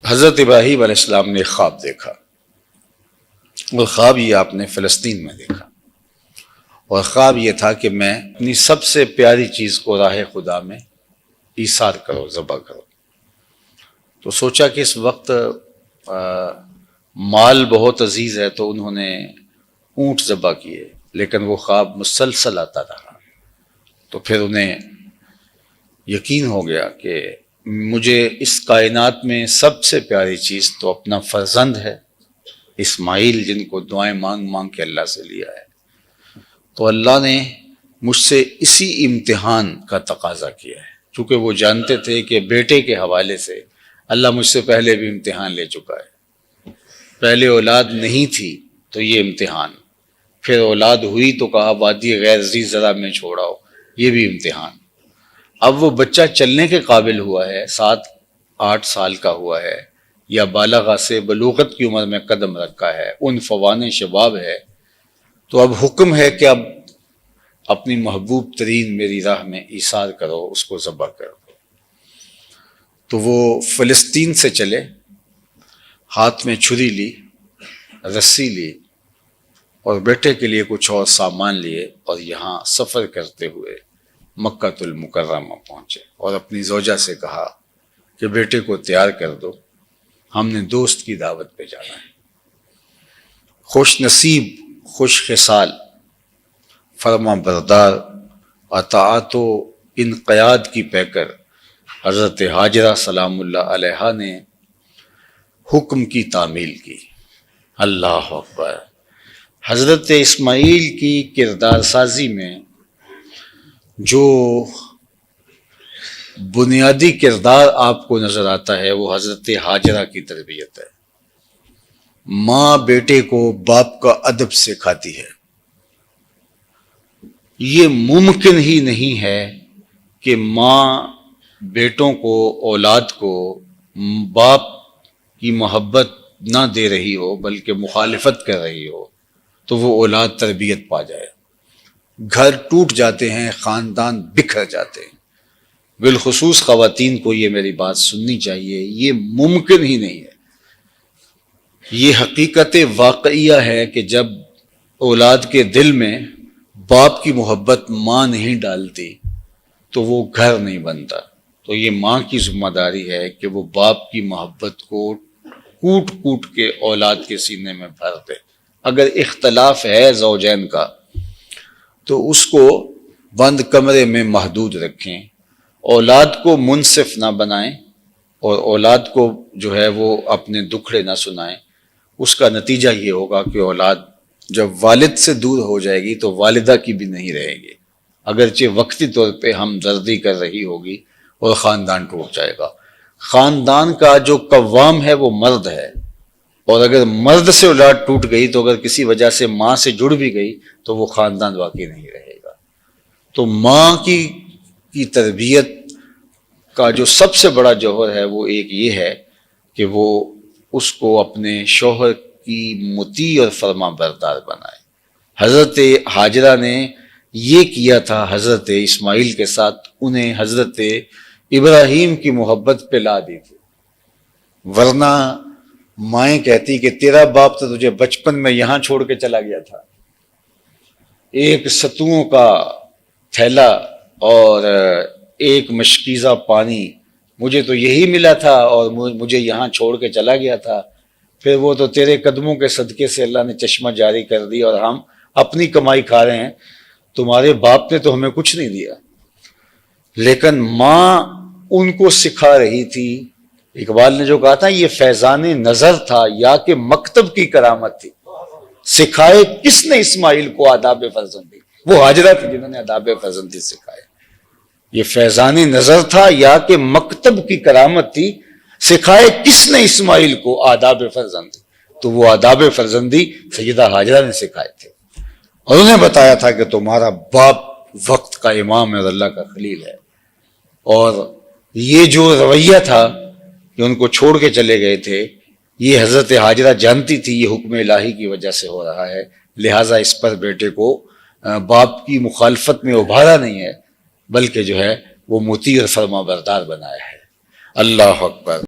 حضرت ابراہیم علیہ السلام نے خواب دیکھا، اور خواب یہ آپ نے فلسطین میں دیکھا، اور خواب یہ تھا کہ میں اپنی سب سے پیاری چیز کو راہ خدا میں ایثار کرو، ذبح کرو۔ تو سوچا کہ اس وقت مال بہت عزیز ہے، تو انہوں نے اونٹ ذبح کیے، لیکن وہ خواب مسلسل آتا رہا۔ تو پھر انہیں یقین ہو گیا کہ مجھے اس کائنات میں سب سے پیاری چیز تو اپنا فرزند ہے، اسماعیل، جن کو دعائیں مانگ مانگ کے اللہ سے لیا ہے۔ تو اللہ نے مجھ سے اسی امتحان کا تقاضا کیا ہے، چونکہ وہ جانتے تھے کہ بیٹے کے حوالے سے اللہ مجھ سے پہلے بھی امتحان لے چکا ہے۔ پہلے اولاد نہیں تھی تو یہ امتحان، پھر اولاد ہوئی تو کہا وادی غیر ذی زرع میں چھوڑاؤ، یہ بھی امتحان۔ اب وہ بچہ چلنے کے قابل ہوا ہے، 7-8 سال کا ہوا ہے، یا بالغ سے بلوغت کی عمر میں قدم رکھا ہے، ان فوان شباب ہے، تو اب حکم ہے کہ اب اپنی محبوب ترین میری راہ میں ایثار کرو، اس کو ذبح کرو۔ تو وہ فلسطین سے چلے، ہاتھ میں چھری لی، رسی لی، اور بیٹے کے لیے کچھ اور سامان لیے، اور یہاں سفر کرتے ہوئے مکہ المکرمہ پہنچے، اور اپنی زوجہ سے کہا کہ بیٹے کو تیار کر دو، ہم نے دوست کی دعوت پہ جانا ہے۔ خوش نصیب، خوش خصال، فرما بردار، اطاعت و انقیاد کی پیکر حضرت ہاجرہ سلام اللہ علیہا نے حکم کی تعمیل کی۔ اللہ اکبر! حضرت اسماعیل کی کردار سازی میں جو بنیادی کردار آپ کو نظر آتا ہے وہ حضرت ہاجرہ کی تربیت ہے۔ ماں بیٹے کو باپ کا ادب سکھاتی ہے۔ یہ ممکن ہی نہیں ہے کہ ماں بیٹوں کو، اولاد کو باپ کی محبت نہ دے رہی ہو بلکہ مخالفت کر رہی ہو تو وہ اولاد تربیت پا جائے۔ گھر ٹوٹ جاتے ہیں، خاندان بکھر جاتے ہیں۔ بالخصوص خواتین کو یہ میری بات سننی چاہیے، یہ ممکن ہی نہیں ہے۔ یہ حقیقت واقعیہ ہے کہ جب اولاد کے دل میں باپ کی محبت ماں نہیں ڈالتی تو وہ گھر نہیں بنتا۔ تو یہ ماں کی ذمہ داری ہے کہ وہ باپ کی محبت کو کوٹ کوٹ کے اولاد کے سینے میں بھر دے۔ اگر اختلاف ہے زوجین کا تو اس کو بند کمرے میں محدود رکھیں، اولاد کو منصف نہ بنائیں، اور اولاد کو جو ہے وہ اپنے دکھڑے نہ سنائیں۔ اس کا نتیجہ یہ ہوگا کہ اولاد جب والد سے دور ہو جائے گی تو والدہ کی بھی نہیں رہے گی، اگرچہ وقتی طور پہ ہمدردی کر رہی ہوگی، اور خاندان ٹوٹ جائے گا۔ خاندان کا جو قوام ہے وہ مرد ہے، اور اگر مرد سے اولاد ٹوٹ گئی تو اگر کسی وجہ سے ماں سے جڑ بھی گئی تو وہ خاندان واقعی نہیں رہے گا۔ تو ماں کی تربیت کا جو سب سے بڑا جوہر ہے وہ ایک یہ ہے کہ وہ اس کو اپنے شوہر کی مطیع اور فرما بردار بنائے۔ حضرت ہاجرہ نے یہ کیا تھا حضرت اسماعیل کے ساتھ، انہیں حضرت ابراہیم کی محبت پہ لا دی تھی، ورنہ مائیں کہتی کہ تیرا باپ تو تجھے بچپن میں یہاں چھوڑ کے چلا گیا تھا، ایک ستوؤں کا تھیلا اور ایک مشکیزہ پانی، مجھے تو یہی ملا تھا اور مجھے یہاں چھوڑ کے چلا گیا تھا، پھر وہ تو تیرے قدموں کے صدقے سے اللہ نے چشمہ جاری کر دی اور ہم اپنی کمائی کھا رہے ہیں، تمہارے باپ نے تو ہمیں کچھ نہیں دیا۔ لیکن ماں ان کو سکھا رہی تھی۔ اقبال نے جو کہا تھا یہ فیضان نظر تھا یا کہ مکتب کی کرامت تھی، سکھائے کس نے اسماعیل کو آداب فرزندی؟ وہ ہاجرہ تھی جنہوں نے آداب فرزندی سکھائے۔ یہ فیضان نظر تھا یا کہ مکتب کی کرامت تھی، سکھائے کس نے اسماعیل کو آداب فرزندی؟ تو وہ آداب فرزندی سیدہ ہاجرہ نے سکھائے تھے، اور انہیں بتایا تھا کہ تمہارا باپ وقت کا امام ہے اور اللہ کا خلیل ہے۔ اور یہ جو رویہ تھا کہ ان کو چھوڑ کے چلے گئے تھے، یہ حضرت ہاجرہ جانتی تھی یہ حکم الہی کی وجہ سے ہو رہا ہے، لہٰذا اس پر بیٹے کو باپ کی مخالفت میں ابھارا نہیں ہے، بلکہ جو ہے وہ مطیع اور فرما بردار بنایا ہے۔ اللہ اکبر!